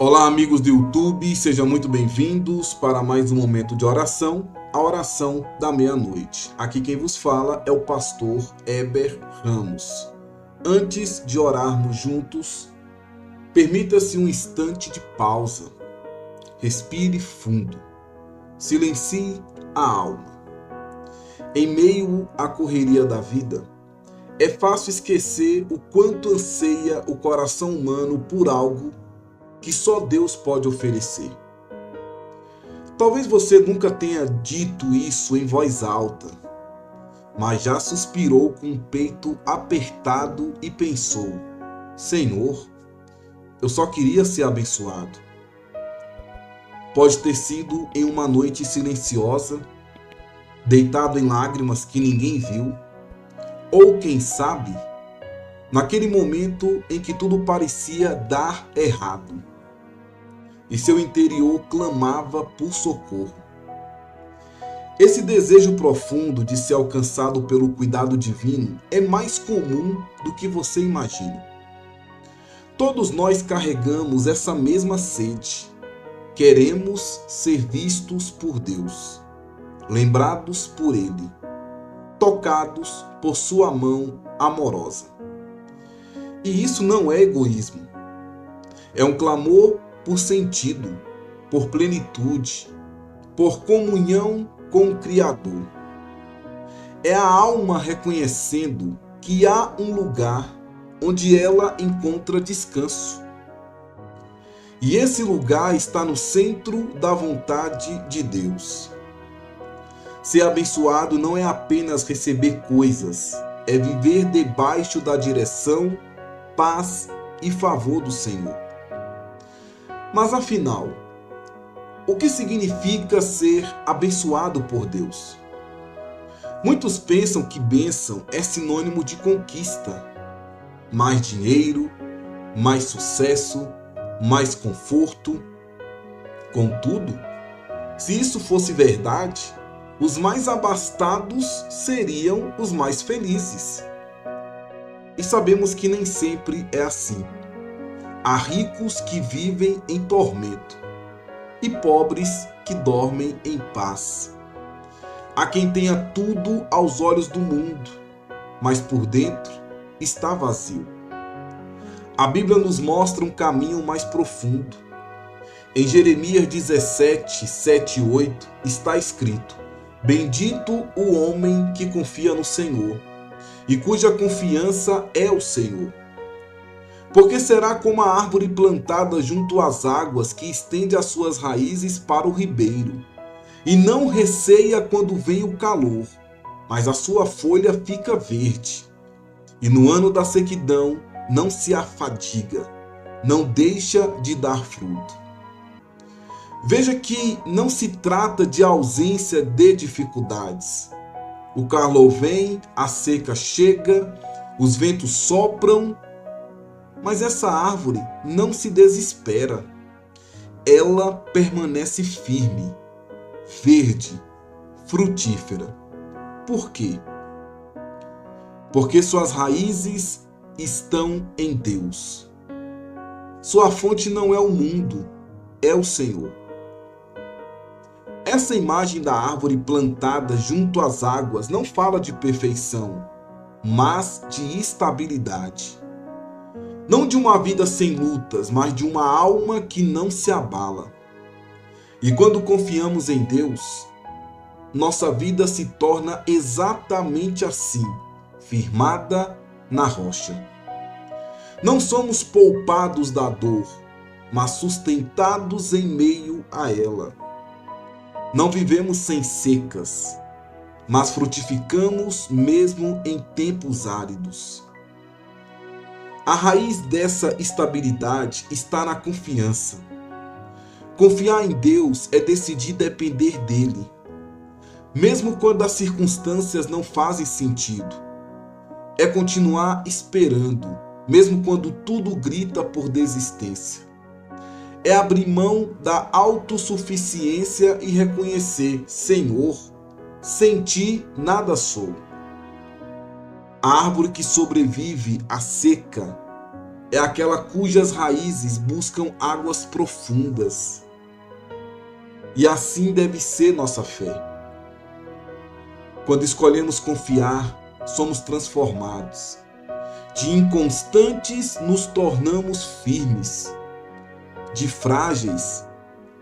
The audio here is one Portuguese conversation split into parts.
Olá, amigos do YouTube, sejam muito bem-vindos para mais um momento de oração, a oração da meia-noite. Aqui quem vos fala é o pastor Heber Ramos. Antes de orarmos juntos, permita-se um instante de pausa. Respire fundo. Silencie a alma. Em meio à correria da vida, é fácil esquecer o quanto anseia o coração humano por algo que só Deus pode oferecer. Talvez você nunca tenha dito isso em voz alta, mas já suspirou com o peito apertado e pensou: Senhor, eu só queria ser abençoado. Pode ter sido em uma noite silenciosa, deitado em lágrimas que ninguém viu, ou quem sabe, naquele momento em que tudo parecia dar errado e seu interior clamava por socorro. Esse desejo profundo de ser alcançado pelo cuidado divino é mais comum do que você imagina. Todos nós carregamos essa mesma sede. Queremos ser vistos por Deus, lembrados por Ele, tocados por sua mão amorosa. E isso não é egoísmo. É um clamor por sentido, por plenitude, por comunhão com o Criador. É a alma reconhecendo que há um lugar onde ela encontra descanso. E esse lugar está no centro da vontade de Deus. Ser abençoado não é apenas receber coisas, é viver debaixo da direção, paz e favor do Senhor. Mas afinal, o que significa ser abençoado por Deus? Muitos pensam que bênção é sinônimo de conquista. Mais dinheiro, mais sucesso, mais conforto. Contudo, se isso fosse verdade, os mais abastados seriam os mais felizes. E sabemos que nem sempre é assim. Há ricos que vivem em tormento e pobres que dormem em paz. Há quem tenha tudo aos olhos do mundo, mas por dentro está vazio. A Bíblia nos mostra um caminho mais profundo. Em Jeremias 17, 7 e 8 está escrito: Bendito o homem que confia no Senhor e cuja confiança é o Senhor. Porque será como a árvore plantada junto às águas que estende as suas raízes para o ribeiro, e não receia quando vem o calor, mas a sua folha fica verde. E no ano da sequidão não se afadiga, não deixa de dar fruto. Veja que não se trata de ausência de dificuldades. O calor vem, a seca chega, os ventos sopram, mas essa árvore não se desespera. Ela permanece firme, verde, frutífera. Por quê? Porque suas raízes estão em Deus. Sua fonte não é o mundo, é o Senhor. Essa imagem da árvore plantada junto às águas não fala de perfeição, mas de estabilidade. Não de uma vida sem lutas, mas de uma alma que não se abala. E quando confiamos em Deus, nossa vida se torna exatamente assim, firmada na rocha. Não somos poupados da dor, mas sustentados em meio a ela. Não vivemos sem secas, mas frutificamos mesmo em tempos áridos. A raiz dessa estabilidade está na confiança. Confiar em Deus é decidir depender dele, mesmo quando as circunstâncias não fazem sentido. É continuar esperando, mesmo quando tudo grita por desistência. É abrir mão da autossuficiência e reconhecer: Senhor, sem ti nada sou. A árvore que sobrevive à seca é aquela cujas raízes buscam águas profundas. E assim deve ser nossa fé. Quando escolhemos confiar, somos transformados. De inconstantes nos tornamos firmes. De frágeis,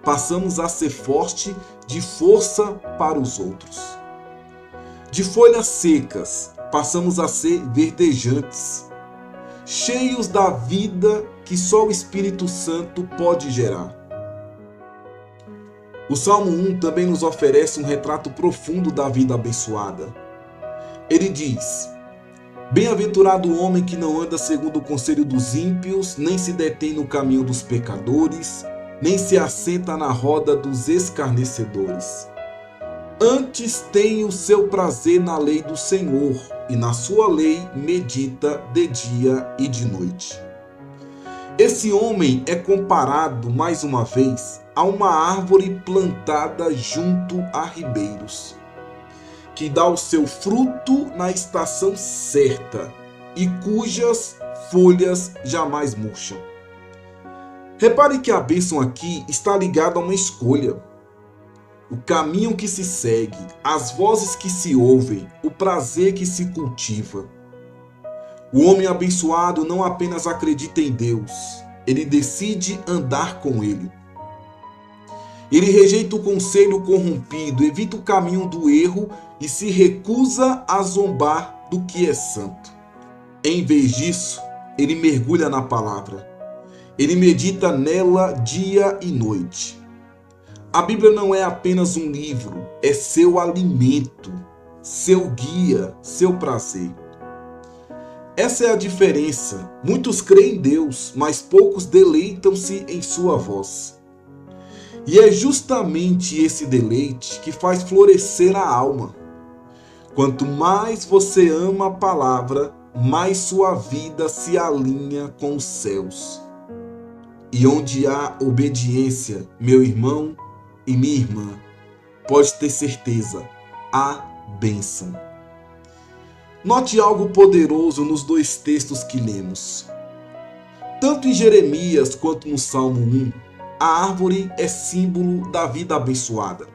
passamos a ser forte de força para os outros. De folhas secas, passamos a ser verdejantes, cheios da vida que só o Espírito Santo pode gerar. O Salmo 1 também nos oferece um retrato profundo da vida abençoada. Ele diz: bem-aventurado o homem que não anda segundo o conselho dos ímpios, nem se detém no caminho dos pecadores, nem se assenta na roda dos escarnecedores. Antes tem o seu prazer na lei do Senhor, e na sua lei medita de dia e de noite. Esse homem é comparado, mais uma vez, a uma árvore plantada junto a ribeiros, que dá o seu fruto na estação certa e cujas folhas jamais murcham. Repare que a bênção aqui está ligada a uma escolha. O caminho que se segue, as vozes que se ouvem, o prazer que se cultiva. O homem abençoado não apenas acredita em Deus, ele decide andar com Ele. Ele rejeita o conselho corrompido, evita o caminho do erro e se recusa a zombar do que é santo. Em vez disso, ele mergulha na palavra. Ele medita nela dia e noite. A Bíblia não é apenas um livro, é seu alimento, seu guia, seu prazer. Essa é a diferença. Muitos creem em Deus, mas poucos deleitam-se em sua voz. E é justamente esse deleite que faz florescer a alma. Quanto mais você ama a palavra, mais sua vida se alinha com os céus. E onde há obediência, meu irmão e minha irmã, pode ter certeza, há bênção. Note algo poderoso nos dois textos que lemos. Tanto em Jeremias quanto no Salmo 1, a árvore é símbolo da vida abençoada.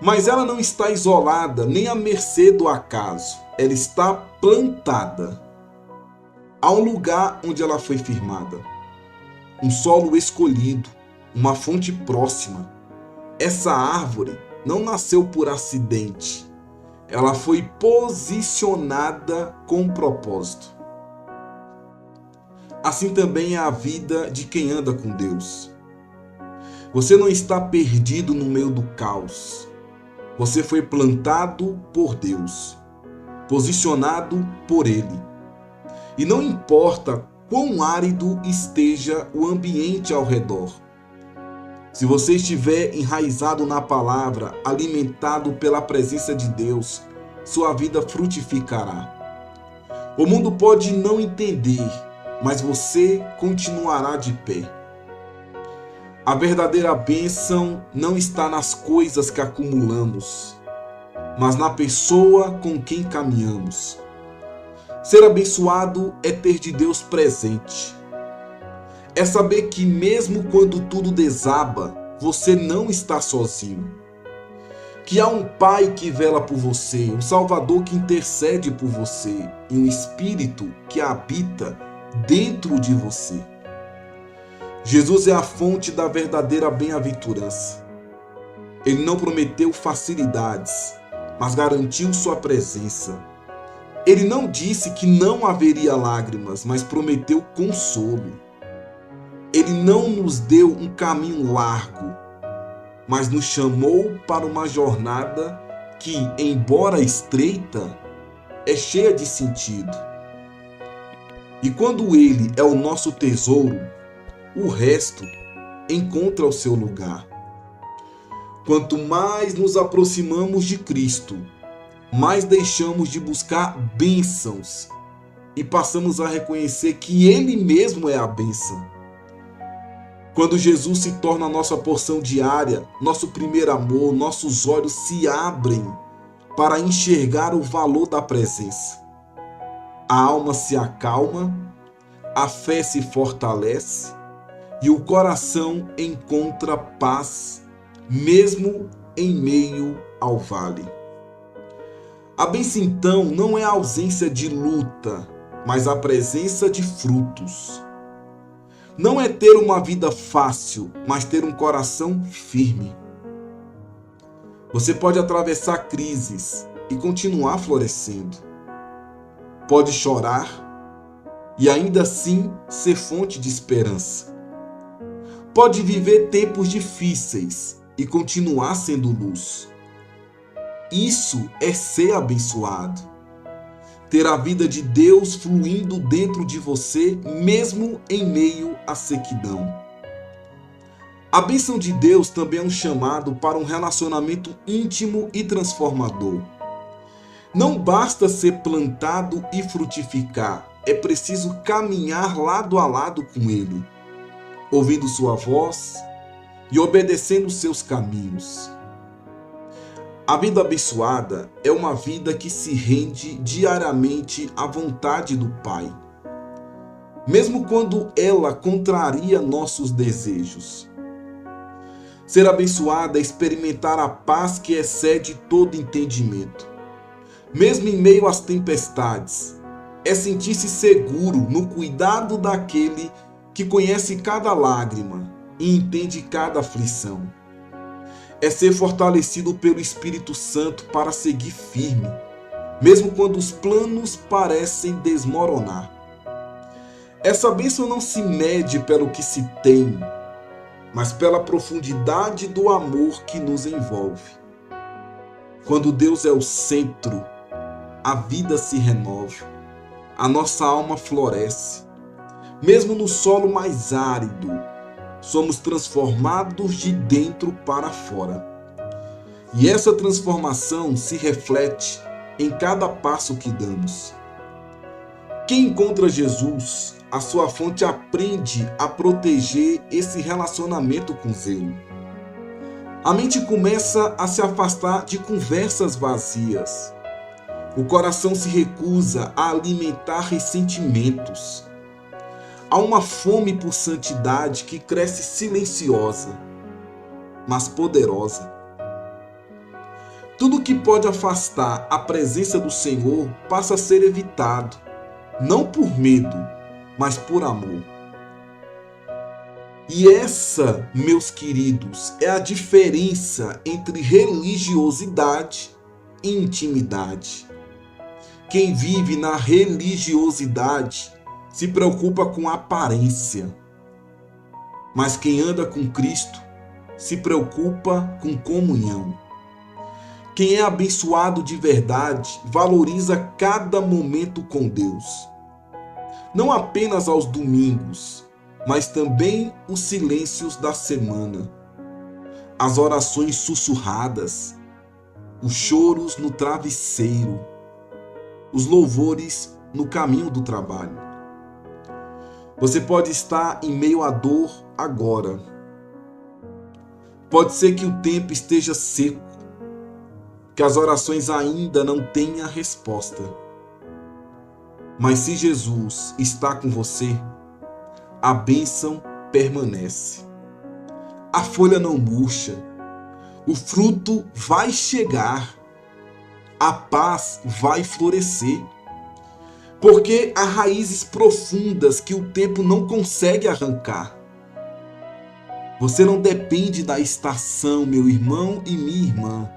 Mas ela não está isolada nem à mercê do acaso. Ela está plantada. Há um lugar onde ela foi firmada. Um solo escolhido, uma fonte próxima. Essa árvore não nasceu por acidente. Ela foi posicionada com propósito. Assim também é a vida de quem anda com Deus. Você não está perdido no meio do caos. Você foi plantado por Deus, posicionado por Ele. E não importa quão árido esteja o ambiente ao redor. Se você estiver enraizado na palavra, alimentado pela presença de Deus, sua vida frutificará. O mundo pode não entender, mas você continuará de pé. A verdadeira bênção não está nas coisas que acumulamos, mas na pessoa com quem caminhamos. Ser abençoado é ter de Deus presente. É saber que mesmo quando tudo desaba, você não está sozinho. Que há um Pai que vela por você, um Salvador que intercede por você e um Espírito que habita dentro de você. Jesus é a fonte da verdadeira bem-aventurança. Ele não prometeu facilidades, mas garantiu sua presença. Ele não disse que não haveria lágrimas, mas prometeu consolo. Ele não nos deu um caminho largo, mas nos chamou para uma jornada que, embora estreita, é cheia de sentido. E quando Ele é o nosso tesouro, o resto encontra o seu lugar. Quanto mais nos aproximamos de Cristo, mais deixamos de buscar bênçãos e passamos a reconhecer que Ele mesmo é a bênção. Quando Jesus se torna a nossa porção diária, nosso primeiro amor, nossos olhos se abrem para enxergar o valor da presença. A alma se acalma, a fé se fortalece e o coração encontra paz, mesmo em meio ao vale. A bênção, então, não é a ausência de luta, mas a presença de frutos. Não é ter uma vida fácil, mas ter um coração firme. Você pode atravessar crises e continuar florescendo. Pode chorar e ainda assim ser fonte de esperança. Pode viver tempos difíceis e continuar sendo luz. Isso é ser abençoado. Ter a vida de Deus fluindo dentro de você, mesmo em meio à sequidão. A bênção de Deus também é um chamado para um relacionamento íntimo e transformador. Não basta ser plantado e frutificar, é preciso caminhar lado a lado com Ele, ouvindo sua voz e obedecendo seus caminhos. A vida abençoada é uma vida que se rende diariamente à vontade do Pai, mesmo quando ela contraria nossos desejos. Ser abençoada é experimentar a paz que excede todo entendimento. Mesmo em meio às tempestades, é sentir-se seguro no cuidado daquele que conhece cada lágrima e entende cada aflição. É ser fortalecido pelo Espírito Santo para seguir firme, mesmo quando os planos parecem desmoronar. Essa bênção não se mede pelo que se tem, mas pela profundidade do amor que nos envolve. Quando Deus é o centro, a vida se renova, a nossa alma floresce. Mesmo no solo mais árido, somos transformados de dentro para fora. E essa transformação se reflete em cada passo que damos. Quem encontra Jesus, a sua fonte, aprende a proteger esse relacionamento com zelo. A mente começa a se afastar de conversas vazias. O coração se recusa a alimentar ressentimentos. Há uma fome por santidade que cresce silenciosa, mas poderosa. Tudo que pode afastar a presença do Senhor passa a ser evitado, não por medo, mas por amor. E essa, meus queridos, é a diferença entre religiosidade e intimidade. Quem vive na religiosidade se preocupa com a aparência, mas quem anda com Cristo se preocupa com comunhão. Quem é abençoado de verdade valoriza cada momento com Deus, não apenas aos domingos, mas também os silêncios da semana, as orações sussurradas, os choros no travesseiro, os louvores no caminho do trabalho. Você pode estar em meio à dor agora. Pode ser que o tempo esteja seco, que as orações ainda não tenham resposta. Mas se Jesus está com você, a bênção permanece. A folha não murcha, o fruto vai chegar, a paz vai florescer. Porque há raízes profundas que o tempo não consegue arrancar. Você não depende da estação, meu irmão e minha irmã.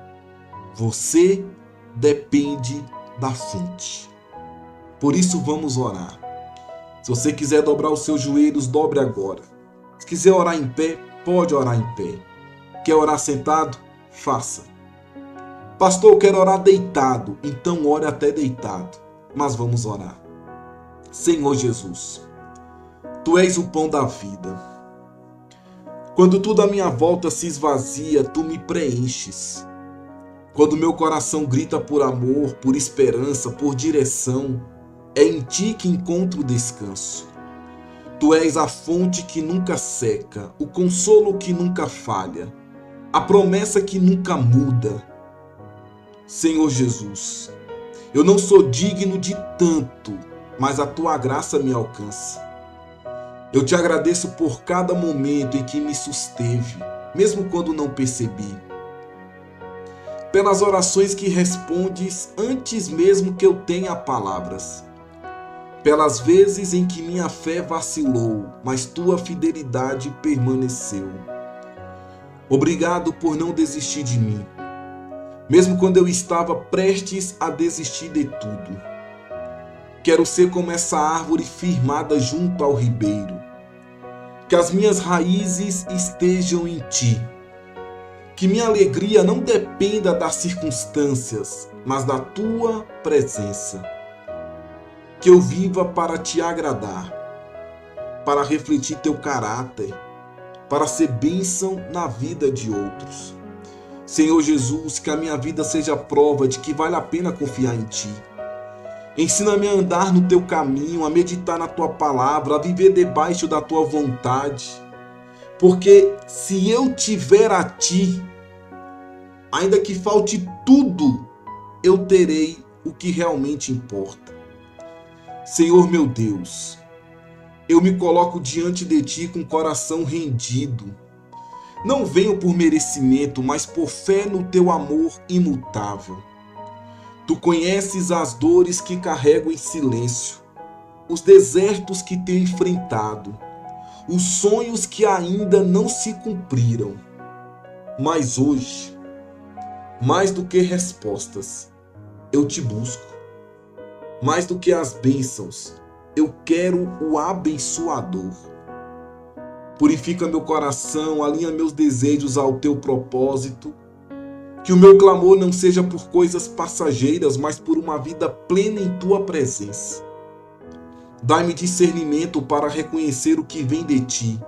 Você depende da fonte. Por isso vamos orar. Se você quiser dobrar os seus joelhos, dobre agora. Se quiser orar em pé, pode orar em pé. Quer orar sentado? Faça. Pastor, eu quero orar deitado. Então ore até deitado. Mas vamos orar. Senhor Jesus, Tu és o pão da vida. Quando tudo à minha volta se esvazia, Tu me preenches. Quando meu coração grita por amor, por esperança, por direção, é em Ti que encontro descanso. Tu és a fonte que nunca seca, o consolo que nunca falha, a promessa que nunca muda. Senhor Jesus, eu não sou digno de tanto, mas a Tua graça me alcança. Eu te agradeço por cada momento em que me susteve, mesmo quando não percebi. Pelas orações que respondes antes mesmo que eu tenha palavras. Pelas vezes em que minha fé vacilou, mas tua fidelidade permaneceu. Obrigado por não desistir de mim, mesmo quando eu estava prestes a desistir de tudo. Quero ser como essa árvore firmada junto ao ribeiro. Que as minhas raízes estejam em ti. Que minha alegria não dependa das circunstâncias, mas da tua presença. Que eu viva para te agradar, para refletir teu caráter, para ser bênção na vida de outros. Senhor Jesus, que a minha vida seja prova de que vale a pena confiar em ti. Ensina-me a andar no teu caminho, a meditar na tua palavra, a viver debaixo da tua vontade. Porque se eu tiver a ti, ainda que falte tudo, eu terei o que realmente importa. Senhor meu Deus, eu me coloco diante de ti com o coração rendido. Não venho por merecimento, mas por fé no teu amor imutável. Tu conheces as dores que carrego em silêncio, os desertos que tenho enfrentado, os sonhos que ainda não se cumpriram. Mas hoje, mais do que respostas, eu te busco. Mais do que as bênçãos, eu quero o abençoador. Purifica meu coração, alinha meus desejos ao teu propósito. Que o meu clamor não seja por coisas passageiras, mas por uma vida plena em tua presença. Dai-me discernimento para reconhecer o que vem de ti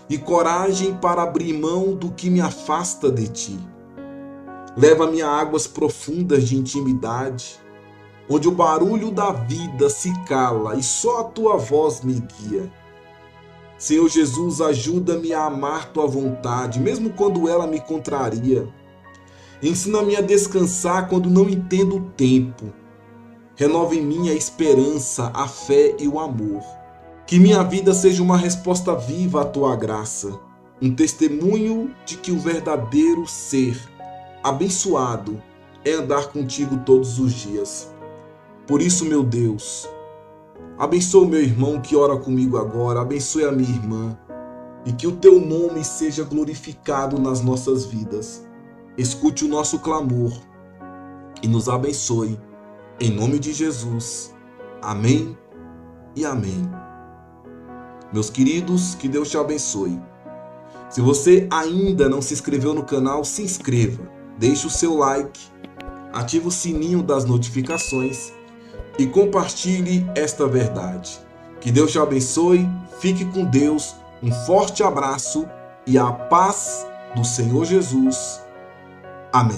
e coragem para abrir mão do que me afasta de ti. Leva-me a águas profundas de intimidade, onde o barulho da vida se cala e só a tua voz me guia. Senhor Jesus, ajuda-me a amar tua vontade, mesmo quando ela me contraria. Ensina-me a descansar quando não entendo o tempo. Renova em mim a esperança, a fé e o amor. Que minha vida seja uma resposta viva à tua graça, um testemunho de que o verdadeiro ser abençoado é andar contigo todos os dias. Por isso, meu Deus, abençoa o meu irmão que ora comigo agora, abençoe a minha irmã, e que o teu nome seja glorificado nas nossas vidas. Escute o nosso clamor e nos abençoe. Em nome de Jesus. Amém e amém. Meus queridos, que Deus te abençoe. Se você ainda não se inscreveu no canal, se inscreva. Deixe o seu like, ative o sininho das notificações e compartilhe esta verdade. Que Deus te abençoe, fique com Deus, um forte abraço e a paz do Senhor Jesus. Amém.